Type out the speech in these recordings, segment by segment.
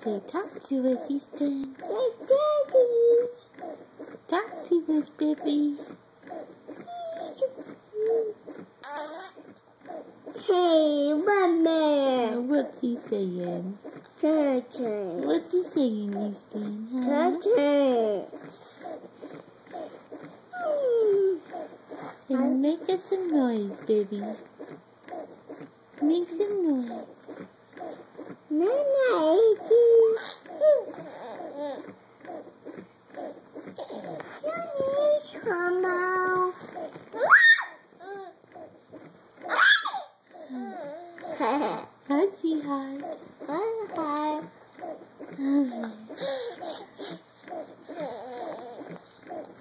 Okay, talk to us, Easton. Daddy. Talk to us, baby. Hey, Mama. What's he saying? Turtle. What's he saying, Easton? Huh? Turtle. Say, make us some noise, baby. Make some noise. Nana, Hi, sweetheart. Hi.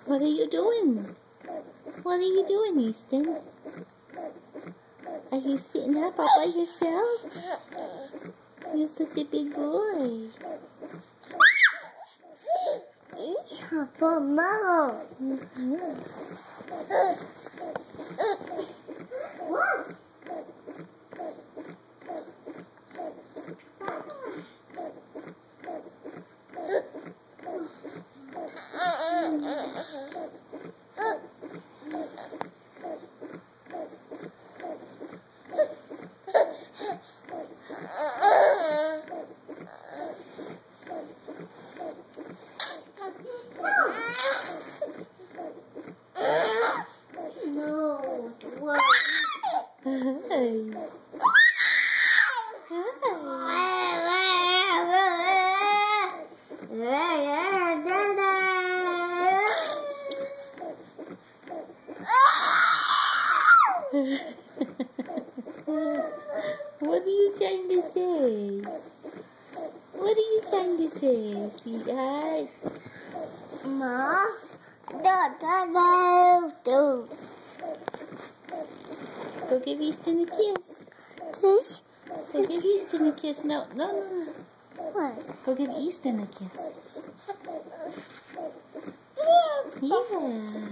What are you doing? What are you doing, Easton? Are you sitting up all by yourself? You're such a big boy. It's for Mom. No, what? Hey. What are you trying to say? What are you trying to say, sweetheart? Ma, Go give Easton a kiss. Kiss? Go give Easton a kiss. No. What? Go give Easton a kiss. Yeah.